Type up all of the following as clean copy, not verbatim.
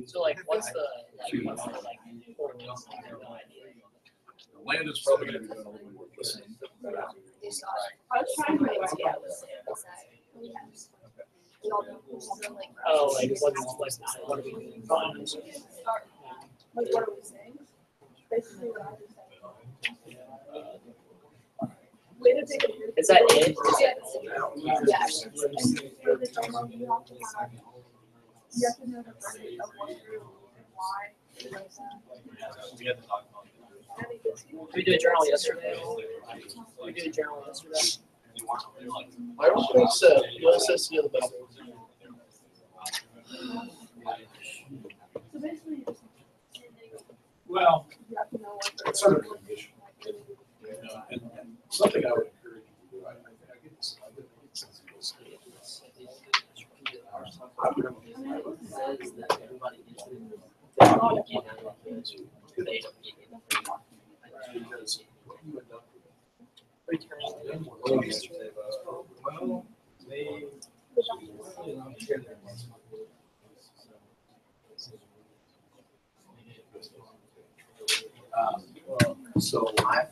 So like, what's the forecast? Landon's probably going to be doing a little more listening. Oh, like what's what are we doing? Like, what are we saying? Basically, what I was saying. Way to take a break. Is that it? Yes. And for the drama, you have to know the purpose of what you're doing and why. We had to talk about Did we do a journal yesterday? We did a journal yesterday. I don't think so. What says the other best? So basically, you just Well, you have to know what it's sort of conditional. And something I would encourage you to do, I get this, I get this. Because what you end up so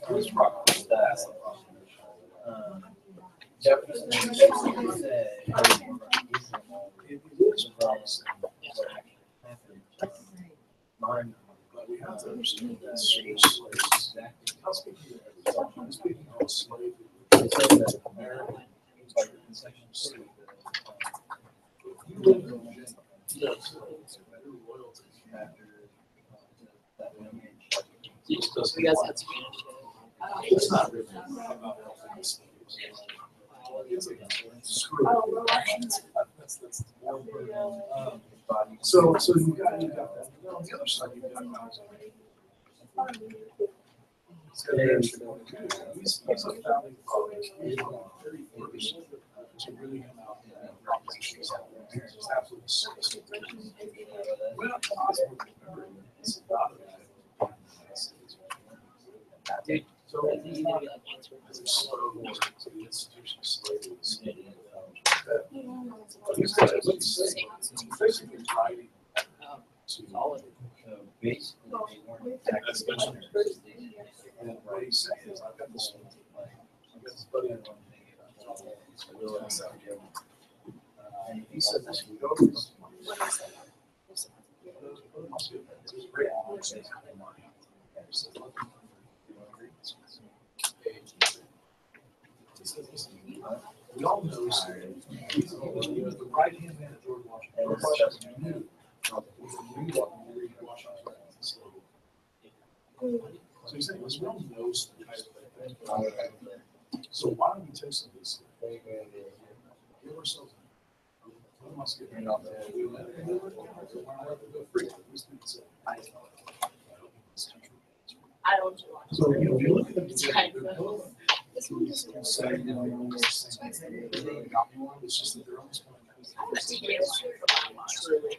here's the problem. That's the problem. But we have to understand that slaves, I'm speaking of slavery. American, slavery. You live in Virginia, you know, so it's a better loyalty after that women. So you guys had Spanish. It's not really about helping the slaves. It's like, screw it. That's so you got that. On the other side, you got he's a founding father. He's one of the very first to really come out and proposition himself. He's just absolutely sick. When I'm possible, remember, it's not about Dude, so it's a slow war to the institution of slavery. These guys, let's say, it's basically writing to Basically, that's and what he's saying is, I've got this buddy in and he said this, we go to this. We all know he was the right hand man of George Washington. George Washington knew what Washington was. So he's saying, this realm knows the type of thing. So why don't we take some of this? Give ourselves. What am I skipping? We let it go. Why not let it go free? These people say, I don't know. so, you know, you look at the This one doesn't. say, you know, it's the same thing. It's just that they're almost kind truly.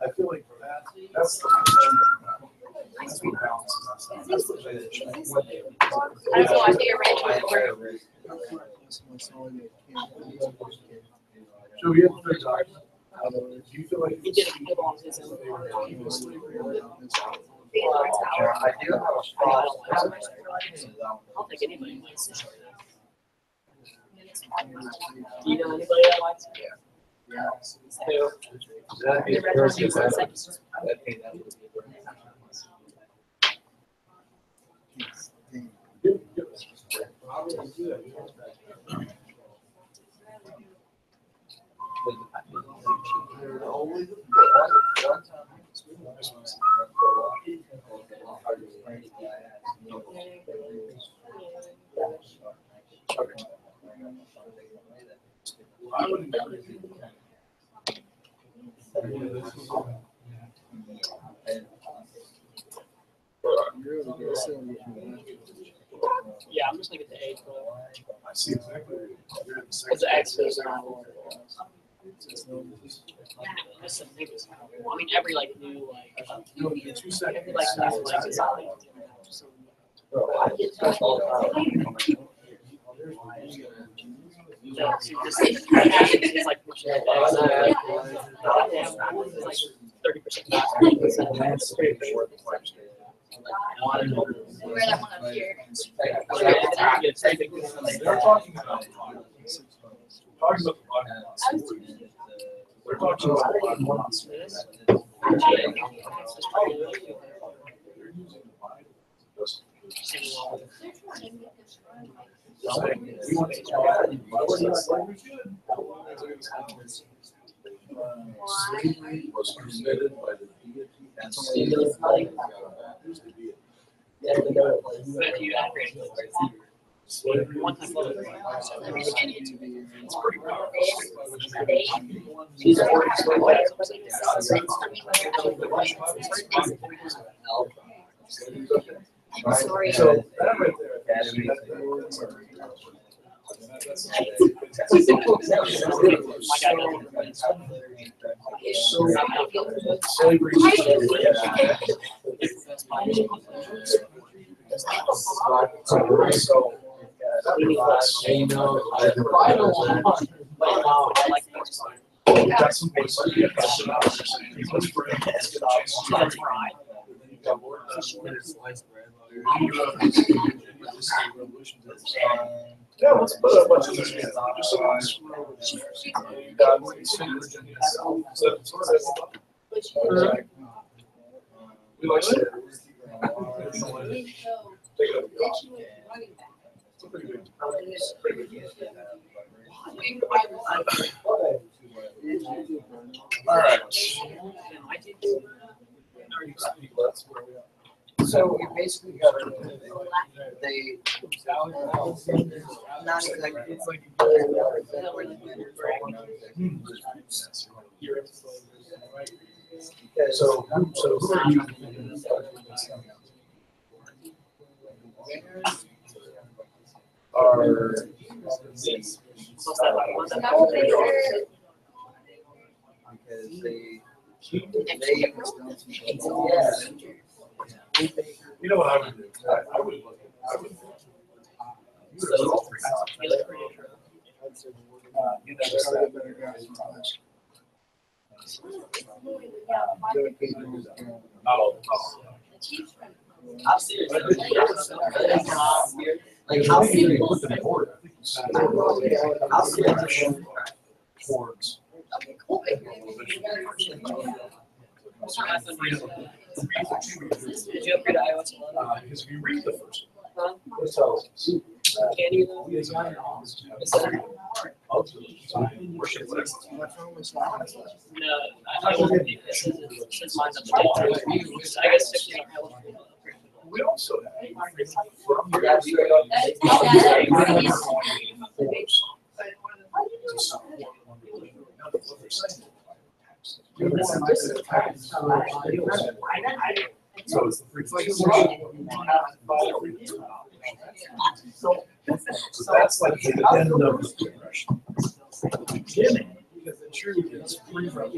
I feel like for that, that's the that's what balances us. That's the I don't know, I think arrangement. So we have to figure out, do you feel like He did a good on his own. I do have a spot. I don't think anybody likes it. Do you know anybody that likes it? Yeah. Who? That'd be a person that I think that would be a great. I would encourage you. Yeah, I'm just gonna get the age, but I see exactly. You're in the because the section. X's are on. That's the thing. I mean, every like new like No, the 2 seconds. every like new like design. So it's like pushing it back. It's like 30% faster. That's pretty good. Wear that one up here. They're talking about we're talking about monsters. Slavery was permitted by the deity and state. But you upgrade Slavery. one time load. It's pretty powerful. Sorry. So that right slavery. Yeah, let's put a bunch of these in. Just so we like it. Take it up. It's a pretty good. All right. So we basically got they not exactly. So who are you? Are Because they you know what I would do? I would look at. You never said better guys. Not all. I'm serious. Like how do you put them forward? How serious? Towards. Did you upgrade to iOS 11? Because if you read the first Huh? one, it tells us. Can you though? Worship whatever. No, I don't think this is, since mine's up to date. I guess 16 are eligible. We also have from your so it's the frequency. So that's like the end of the progression. Beginning, because the truth is free from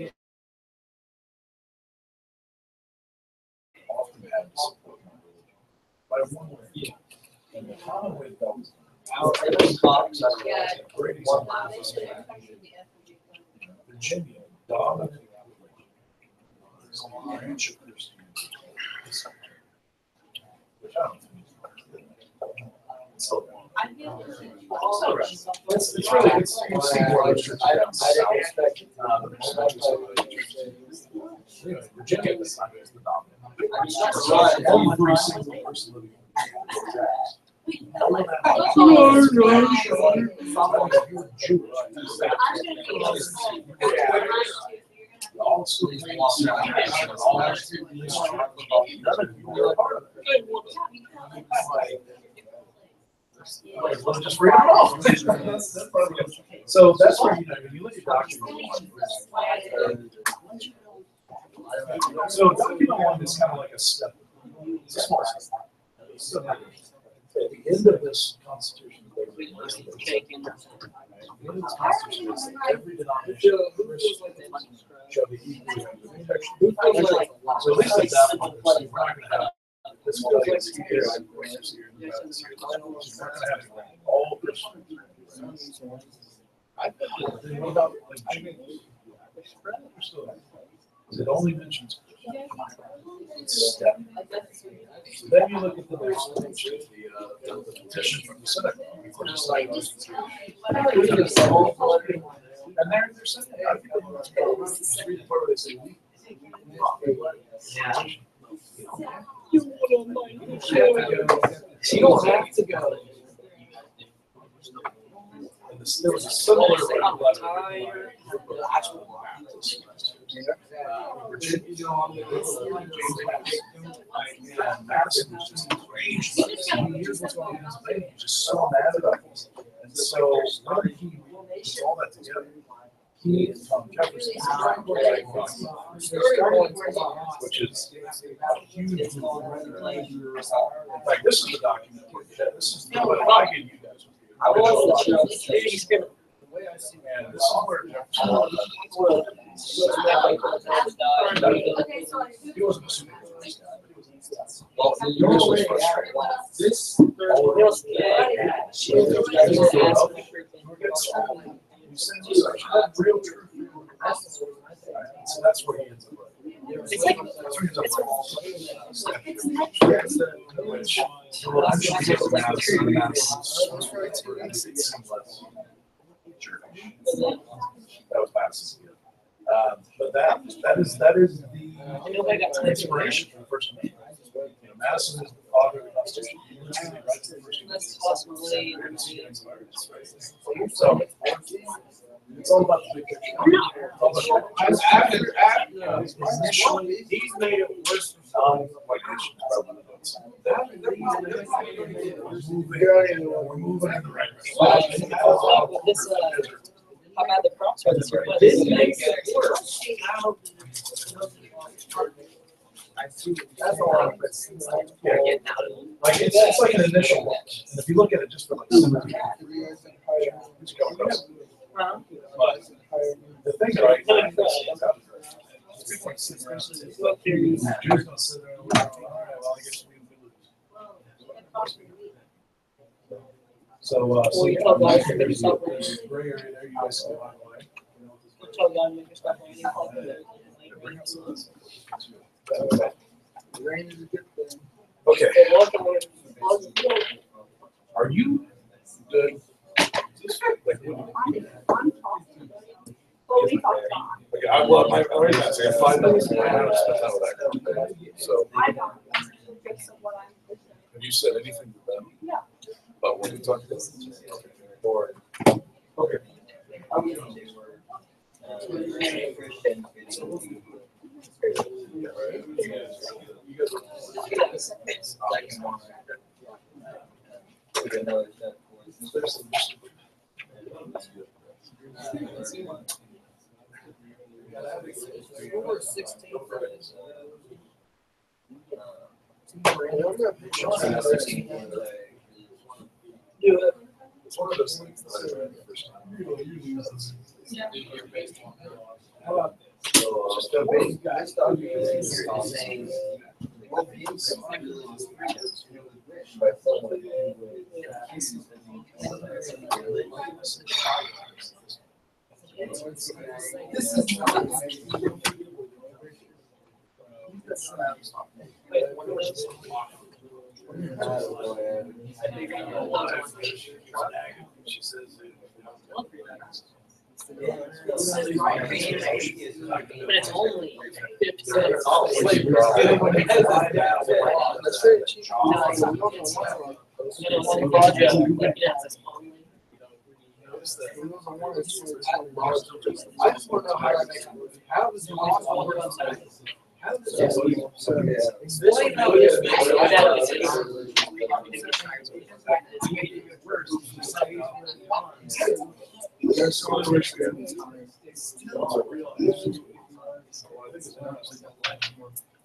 often has by one way. And the common way goes great example is Virginia dominated branch of Christianity. Which I don't think is so it's really it's you can see more other churches down south. Virginia this time is the dominant. Every single person living in all schools lost their just read them all. So that's where you know when you look at Doctrine 1. So Doctrine 1 is kind of like a step. It's a small step. So at the end of this Constitution, in its constitution, it says every denomination shall be equal in protection. So at least at that point, we're not gonna have this place here, this here, this here. We're gonna have all Christians. What about like Jews? It only mentions it's step. So then you look at the next page, the petition from the Senate. Before the site was- And they're saying, I think just read the part where they say, we. You don't have to go. And there was a similar letter. Madison was just enraged. Here's what's going on in Pennsylvania. He's just so mad about this. And so when he puts all that together, he and Tom Jefferson, which is a huge movement. In fact, this is the document. This is the one I gave you guys. I was the he's gonna. And this is where Jefferson Okay, so I. he wasn't a super religious guy, but he was Well, this was frustrating. This real truth. So that's where he ends up. It's like, That was Madison's. But that is the inspiration for the First Amendment. You know, Madison is the father of the Constitution. that's possibly. So it's all about the big picture. Initially, He's made it worse. non-white nations probably the votes. We're moving in the right direction. This, how bad the crops are this year, but This it's makes nice. it worse. That's all. Yeah, Getting out of it. like it's like an initial one. And if you look at it just for like 7 years, it's going across. Huh? But the thing that I find is people like sit there and say, "Look, Jews gonna sit there and all right, well, I guess we lose." So you tell guys to make there's yourself a gray area there, you guys see by the way. Tell God to make your stuff like Okay, Hey, welcome. are you good? Like, Well, we talked about. okay, I love my, I already got 5 minutes. I haven't spent time with that. So, I got fix of what I'm. have you said anything to them? Yeah. About what we talked about? Or, okay. It's one of those things that I read the first time. How about just a big guy? This is She says. But it's only $50. That's very cheap. I just want to know how to make it work. How does the how does it explain how it is? There's so much risk there.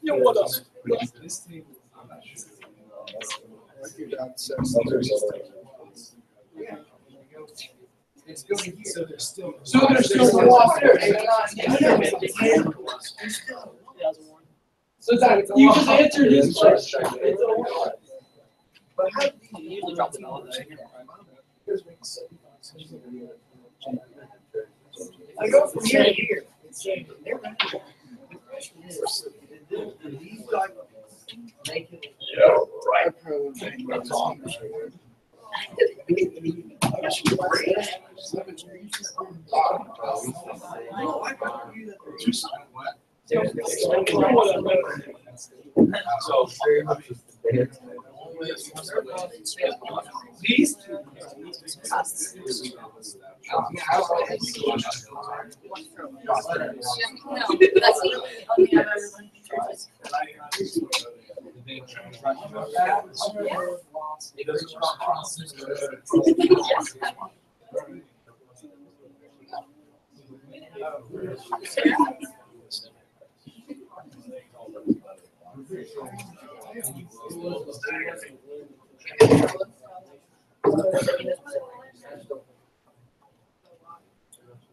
You know what else? It's going here. So there's still. So there's still a loss there. It's not- So it's like, you just answered his question. But how do He usually drops it all day. I go from here to here. These two.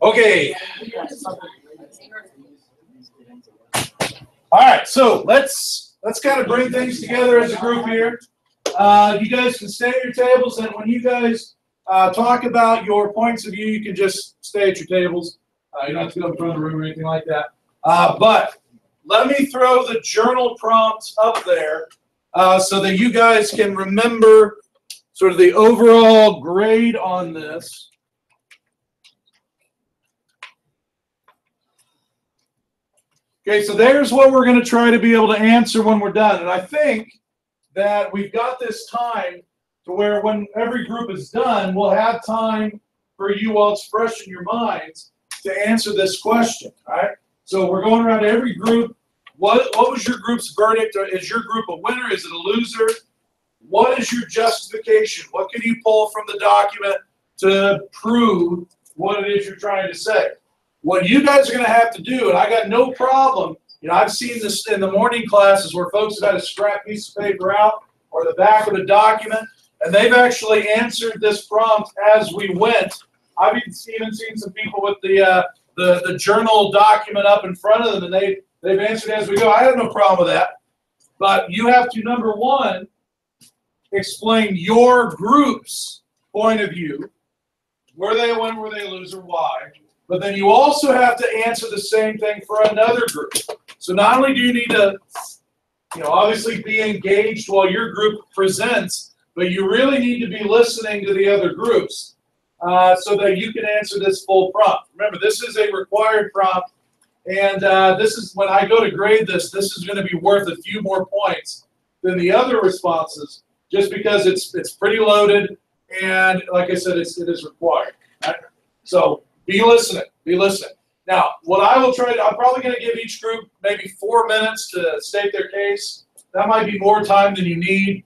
Okay. All right, so let's kind of bring things together as a group here. You guys can stay at your tables, and when you guys talk about your points of view, you can just stay at your tables. You don't have to go in front of the room or anything like that. But let me throw the journal prompts up there so that you guys can remember sort of the overall grade on this. Okay, so there's what we're going to try to be able to answer when we're done. And I think that we've got this time to where when every group is done, we'll have time for you while it's fresh in your minds to answer this question, all right? So we're going around to every group. What was your group's verdict? Is your group a winner? Is it a loser? What is your justification? What can you pull from the document to prove what it is you're trying to say? What you guys are going to have to do, and I got no problem, you know, I've seen this in the morning classes where folks have had a scrap piece of paper out or the back of a document, and they've actually answered this prompt as we went. I've even seen some people with the journal document up in front of them, and they've answered as we go. I have no problem with that. But you have to, number one, explain your group's point of view. Were they a winner, were they a loser, why? But then you also have to answer the same thing for another group. So not only do you need to, obviously be engaged while your group presents, but you really need to be listening to the other groups so that you can answer this full prompt. Remember, this is a required prompt, and this is when I go to grade this. This is going to be worth a few more points than the other responses, just because it's pretty loaded, and like I said, it is required. Right? So be listening. Be listening. Now, what I will try to, I'm probably going to give each group maybe 4 minutes to state their case. That might be more time than you need,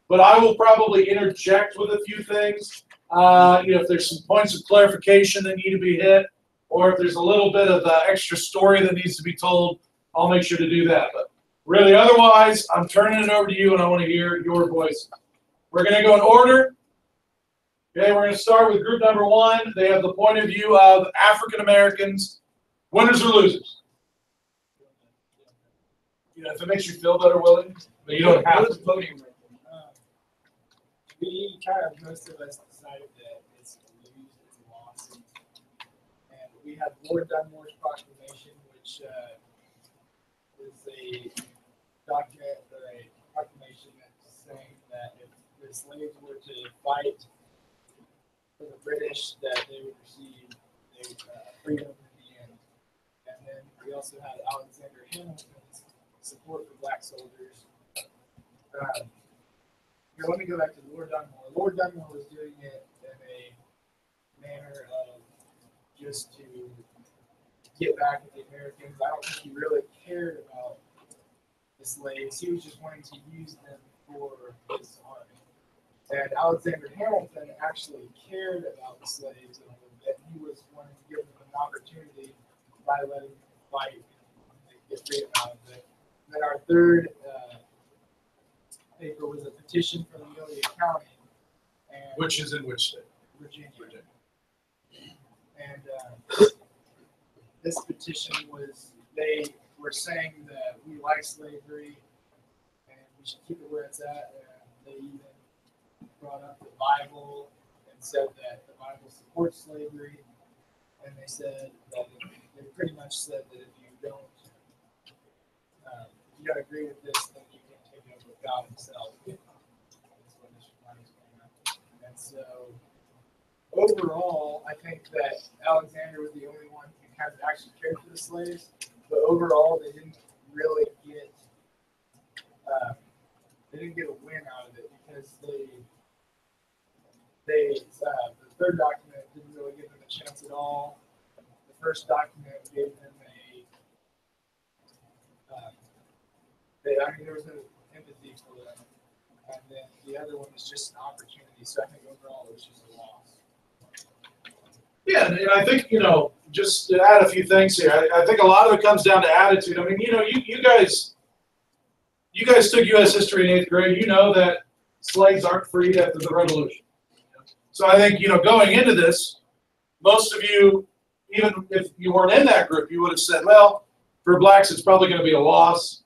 but I will probably interject with a few things. If there's some points of clarification that need to be hit, or if there's a little bit of extra story that needs to be told, I'll make sure to do that. But really, otherwise, I'm turning it over to you, and I want to hear your voice. We're going to go in order. Okay, we're going to start with group number one. They have the point of view of African Americans, winners or losers. If it makes you feel better, Willie, but you don't have to. Voting. We kind of, most of us decided that it's a lose, it's a loss. And we have Lord Dunmore's proclamation, which is a document or a proclamation that's saying that if the slaves were to fight for the British, that they would receive freedom in the end. And then we also had Alexander Hamilton's support for black soldiers. Let me go back to Lord Dunmore. Lord Dunmore was doing it in a manner of just to get back at the Americans. I don't think he really cared about the slaves. He was just wanting to use them for his army. And Alexander Hamilton actually cared about the slaves a little bit. He was wanting to give them an opportunity by letting them fight and get freedom out of it. And then our third paper was a petition for Amelia County. And Which is in which state? Virginia. this petition was, they were saying that we like slavery and we should keep it where it's at. And they even brought up the Bible and said that the Bible supports slavery. And they said that they pretty much said that if you don't, if you don't agree with this, then you can't take it up with God Himself. That's what Mr. Myers came up. And so, overall, I think that Alexander was the only one who kind of actually cared for the slaves. But overall, they didn't really get a win out of it because the third document didn't really give them a chance at all. The first document gave them there was no empathy for them, and then the other one was just an opportunity. So I think overall it was just a loss. Yeah, and I think, just to add a few things here, I think a lot of it comes down to attitude. I mean, you guys took U.S. history in 8th grade. You know that slaves aren't freed after the Revolution. So I think, going into this, most of you, even if you weren't in that group, you would have said, well, for blacks, it's probably going to be a loss.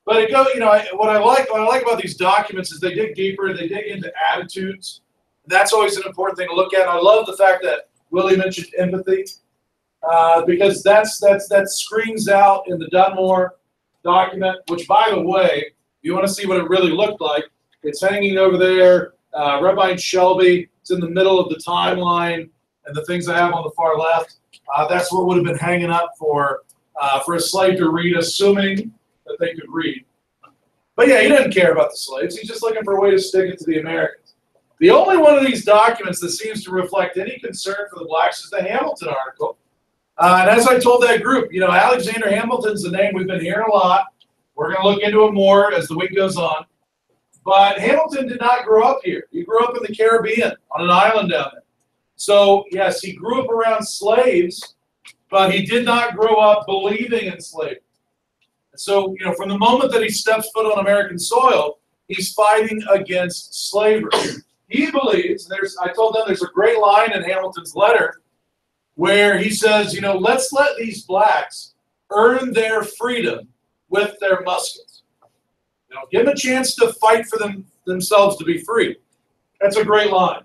But what I like about these documents is they dig deeper, they dig into attitudes. That's always an important thing to look at. I love the fact that Willie mentioned empathy, because that screams out in the Dunmore document, which, by the way, if you want to see what it really looked like, it's hanging over there, Rabbi Shelby. It's in the middle of the timeline, and the things I have on the far left, that's what would have been hanging up for a slave to read, assuming that they could read. But yeah, he didn't care about the slaves. He's just looking for a way to stick it to the Americans. The only one of these documents that seems to reflect any concern for the blacks is the Hamilton article. And as I told that group, Alexander Hamilton's the name we've been hearing a lot. We're going to look into it more as the week goes on. But Hamilton did not grow up here. He grew up in the Caribbean on an island down there. So, yes, he grew up around slaves, but he did not grow up believing in slavery. So, from the moment that he steps foot on American soil, he's fighting against slavery. He believes, I told them there's a great line in Hamilton's letter where he says, let's let these blacks earn their freedom with their muskets. Give them a chance to fight for themselves to be free. That's a great line.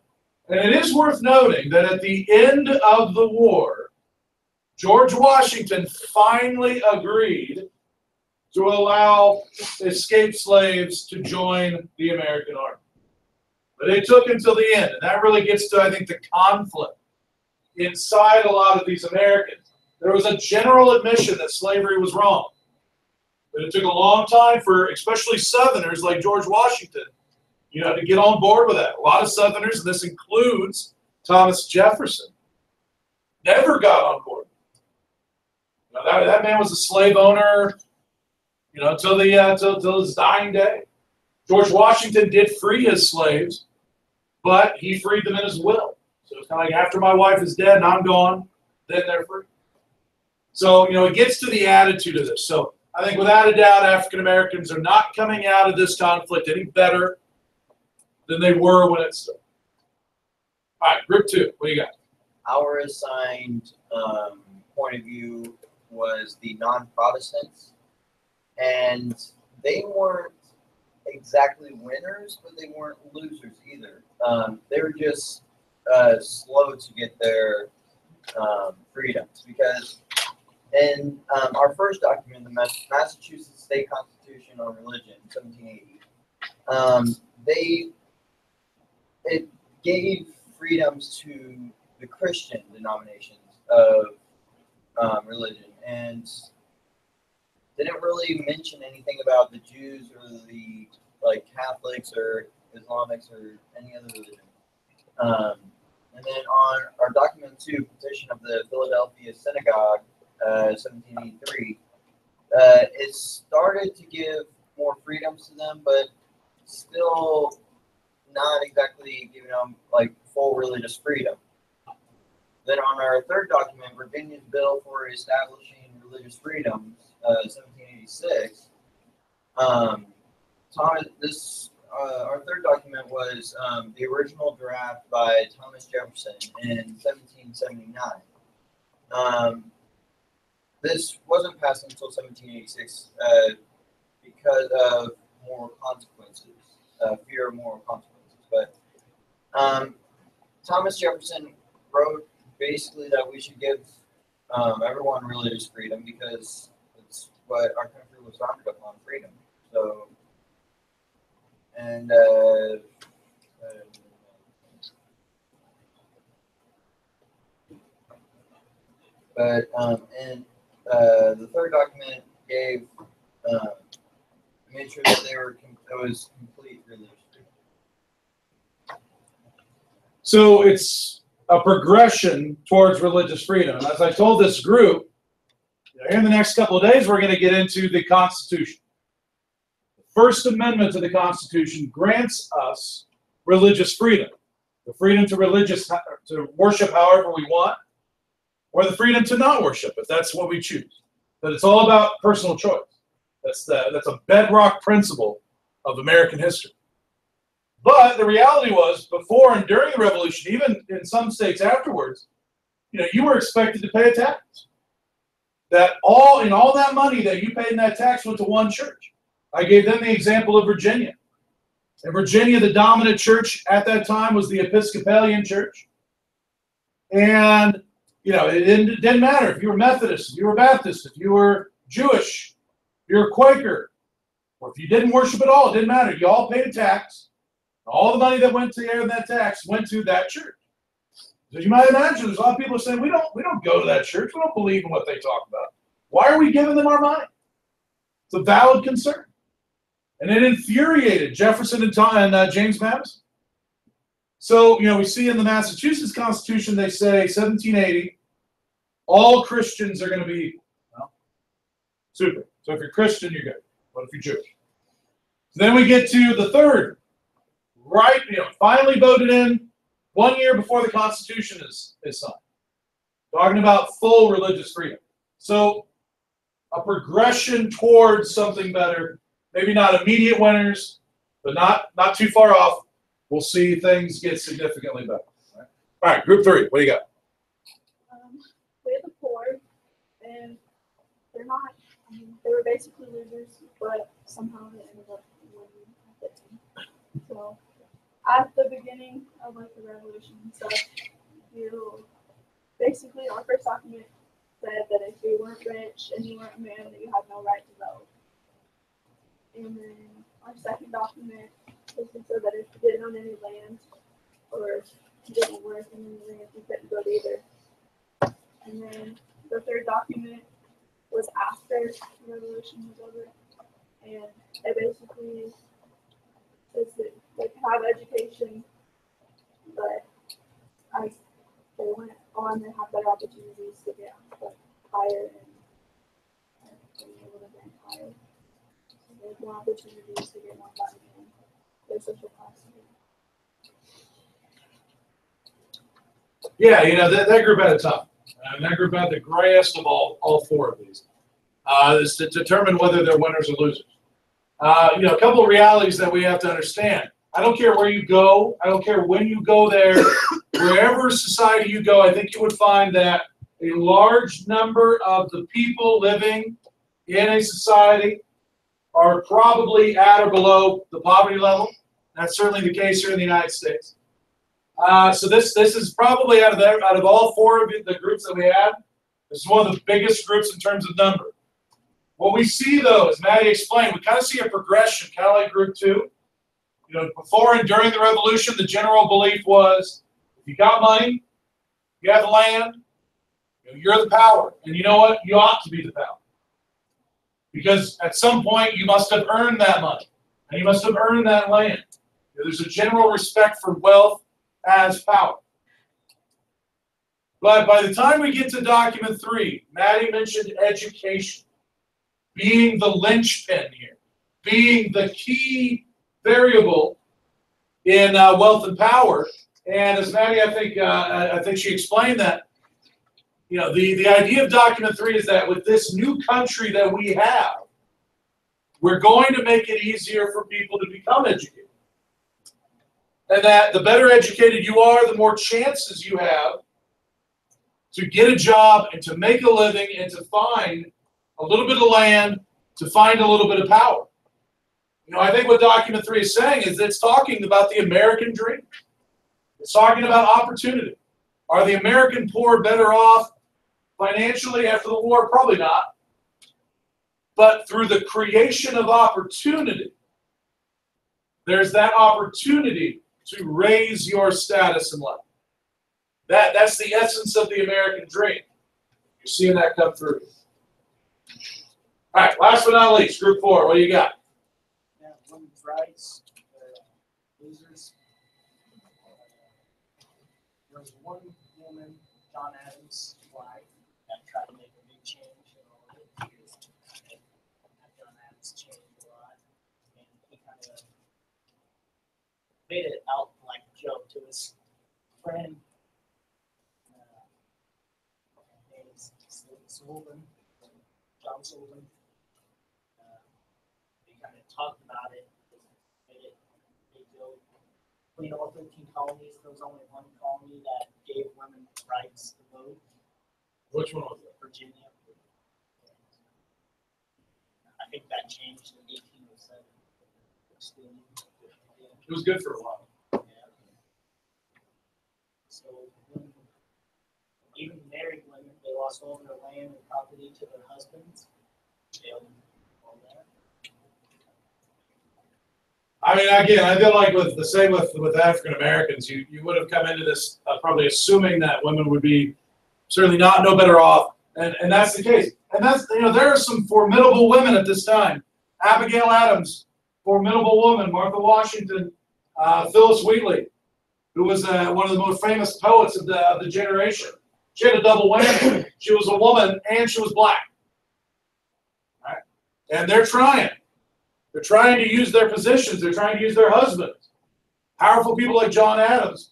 And it is worth noting that at the end of the war, George Washington finally agreed to allow escaped slaves to join the American army. But it took until the end, and that really gets to, I think, the conflict inside a lot of these Americans. There was a general admission that slavery was wrong. But it took a long time for especially Southerners like George Washington, to get on board with that. A lot of Southerners, and this includes Thomas Jefferson, never got on board. That man was a slave owner, until his dying day. George Washington did free his slaves, but he freed them in his will. So it's kind of like, after my wife is dead and I'm gone, then they're free. So, it gets to the attitude of this. So I think without a doubt, African Americans are not coming out of this conflict any better than they were when it started. All right, group 2, what do you got? Our assigned point of view was the non-Protestants, and they weren't exactly winners, but they weren't losers either. They were just slow to get their freedoms, because in our first document, the Massachusetts State Constitution on Religion, 1780, it gave freedoms to the Christian denominations of religion, and didn't really mention anything about the Jews or the Catholics or Islamics or any other religion. And then on our document 2, petition of the Philadelphia Synagogue, 1783, it started to give more freedoms to them, but still not exactly giving them full religious freedom. Then on our third document, Virginia's Bill for Establishing Religious Freedoms, 1786, our third document was the original draft by Thomas Jefferson in 1779. This wasn't passed until 1786 because of moral consequences, fear of moral consequences. But Thomas Jefferson wrote basically that we should give everyone religious freedom because it's what our country was founded upon, freedom. So, and the third document gave made sure that it was complete religious freedom. So it's a progression towards religious freedom. As I told this group, in the next couple of days, we're going to get into the Constitution. The First Amendment to the Constitution grants us religious freedom. The freedom to worship however we want, or the freedom to not worship, if that's what we choose. But it's all about personal choice. That's a bedrock principle of American history. But the reality was, before and during the Revolution, even in some states afterwards, you were expected to pay a tax. That all that money that you paid in that tax went to one church. I gave them the example of Virginia. In Virginia, the dominant church at that time was the Episcopalian Church. And it didn't matter if you were Methodist, if you were Baptist, if you were Jewish, if you were Quaker, or if you didn't worship at all, it didn't matter. You all paid a tax. All the money that went to that tax went to that church. So you might imagine there's a lot of people saying, we don't go to that church. We don't believe in what they talk about. Why are we giving them our money? It's a valid concern. And it infuriated Jefferson and James Madison. So, we see in the Massachusetts Constitution, they say 1780, all Christians are going to be, super. So if you're Christian, you're good. What if you're Jewish? So then we get to the third, right, finally voted in 1 year before the Constitution is signed. Talking about full religious freedom. So a progression towards something better, maybe not immediate winners, but not too far off. We'll see things get significantly better. All right, group 3, what do you got? We have the poor, and they were basically losers, but somehow they ended up winning at the end. So at the beginning of the revolution and stuff, basically our first document said that if you weren't rich and you weren't a man, that you had no right to vote. And then our second document basically said that if you didn't own any land or you didn't work in any land, you couldn't vote either. And then the third document was after the revolution was over, and it basically says that they could have education, but as they went on, they had better opportunities to get higher and being able to rank higher. So they had more opportunities to get more money in their social class. Yeah, that group had a tough. That group had the grayest of all 4 of these. Is to determine whether they're winners or losers. A couple of realities that we have to understand. I don't care where you go. I don't care when you go there. Wherever society you go, I think you would find that a large number of the people living in a society are probably at or below the poverty level. That's certainly the case here in the United States. So this is probably out of all 4 of the groups that we had, this is one of the biggest groups in terms of number. What we see, though, as Maddie explained, we kind of see a progression, kind of like group 2. Before and during the revolution, the general belief was, if you got money, you have the land, you're the power. And you know what? You ought to be the power. Because at some point, you must have earned that money. And you must have earned that land. There's a general respect for wealth as power. But by the time we get to document 3, Maddie mentioned education being the linchpin here, being the key variable in wealth and power. And as Maddie, I think she explained that, the idea of document 3 is that with this new country that we have, we're going to make it easier for people to become educated. And that the better educated you are, the more chances you have to get a job and to make a living and to find a little bit of land, to find a little bit of power. You know, I think what document 3 is saying is it's talking about the American dream. It's talking about opportunity. Are the American poor better off financially after the war? Probably not. But through the creation of opportunity, there's that opportunity to raise your status in life. That's the essence of the American dream. You're seeing that come through. All right, last but not least, group 4, what do you got? Yeah, women's rights, losers. There was one woman, John Adams' wife, that tried to make a big change in all of it. John Adams changed a lot, and he kind of made it out like a joke to his friend. Name is Sullivan, John Sullivan. They kind of talked about it, made it a big deal. Between all 13 colonies, there was only one colony that gave women rights to vote. Which one was it? Virginia. I think that changed in 1807. It was good for a while. Yeah. So even married women, they lost all their land and property to their husbands. They owned all that. I mean, again, I feel like with the same with African Americans, you would have come into this probably assuming that women would be certainly no better off, and that's the case. And that's, you know, there are some formidable women at this time. Abigail Adams, formidable woman. Martha Washington, Phyllis Wheatley, who was one of the most famous poets of the generation. She had a double whammy. She was a woman and she was black. All right? And they're trying. They're trying to use their positions. They're trying to use their husbands. Powerful people like John Adams.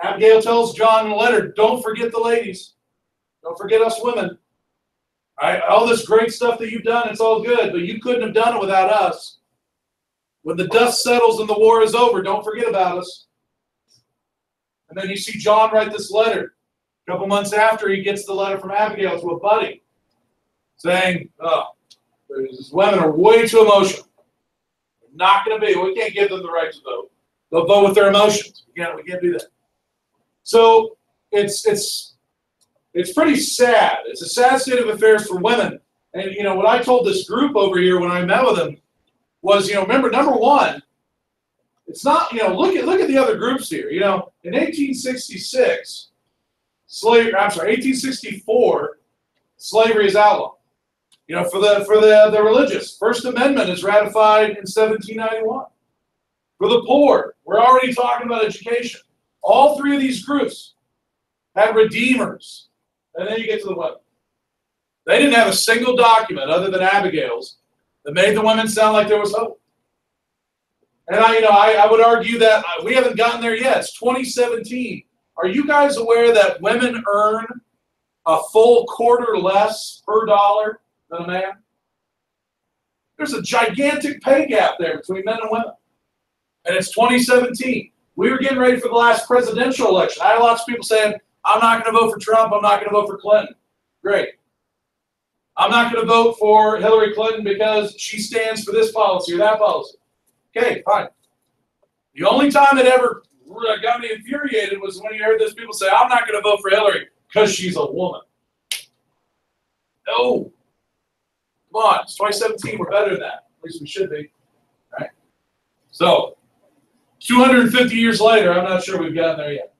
Abigail tells John in a letter, don't forget the ladies. Don't forget us women. All right? All this great stuff that you've done, it's all good, but you couldn't have done it without us. When the dust settles and the war is over, don't forget about us. And then you see John write this letter. A couple months after he gets the letter from Abigail to a buddy saying, oh, these women are way too emotional. They're not going to be. We can't give them the right to vote. They'll vote with their emotions. We can't do that. So it's pretty sad. It's a sad state of affairs for women. And, you know, what I told this group over here when I met with them was, you know, remember, number one, it's not, you know, look at the other groups here. You know, in 1866, 1864, slavery is outlawed. You know, for the religious, First Amendment is ratified in 1791. For the poor, we're already talking about education. All three of these groups had redeemers. And then you get to the women. They didn't have a single document other than Abigail's that made the women sound like there was hope. And I would argue that we haven't gotten there yet. It's 2017. Are you guys aware that women earn a full quarter less per dollar than a man? There's a gigantic pay gap there between men and women. And it's 2017. We were getting ready for the last presidential election. I had lots of people saying, I'm not going to vote for Trump. I'm not going to vote for Clinton. Great. I'm not going to vote for Hillary Clinton because she stands for this policy or that policy. Okay, fine. The only time it ever got me infuriated was when you heard those people say, I'm not going to vote for Hillary because she's a woman. No. Come on. It's 2017. We're better than that. At least we should be. All right. So, 250 years later, I'm not sure we've gotten there yet.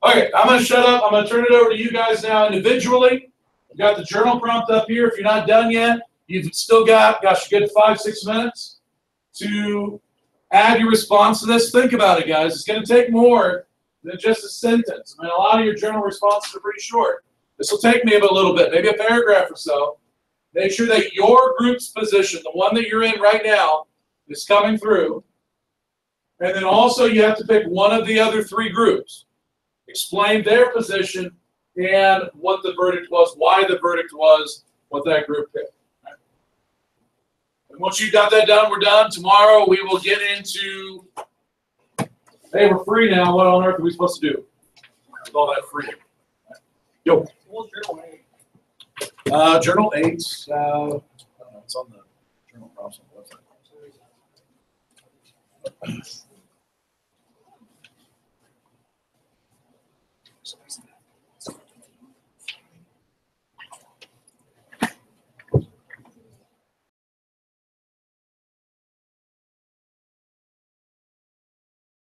Okay, I'm going to shut up. I'm going to turn it over to you guys now individually. We've got the journal prompt up here. If you're not done yet, you've still got, gosh, a good 5-6 minutes to add your response to this. Think about it, guys. It's going to take more than just a sentence. I mean, a lot of your journal responses are pretty short. This will take me a little bit, maybe a paragraph or so. Make sure that your group's position, the one that you're in right now, is coming through. And then also you have to pick one of the other three groups. Explain their position and what the verdict was, why the verdict was, what that group picked. Right? And once you've got that done, we're done. Tomorrow we will get into, hey, we're free now. What on earth are we supposed to do with all that freedom? Yo. Journal 8, it's on the Journal Props website.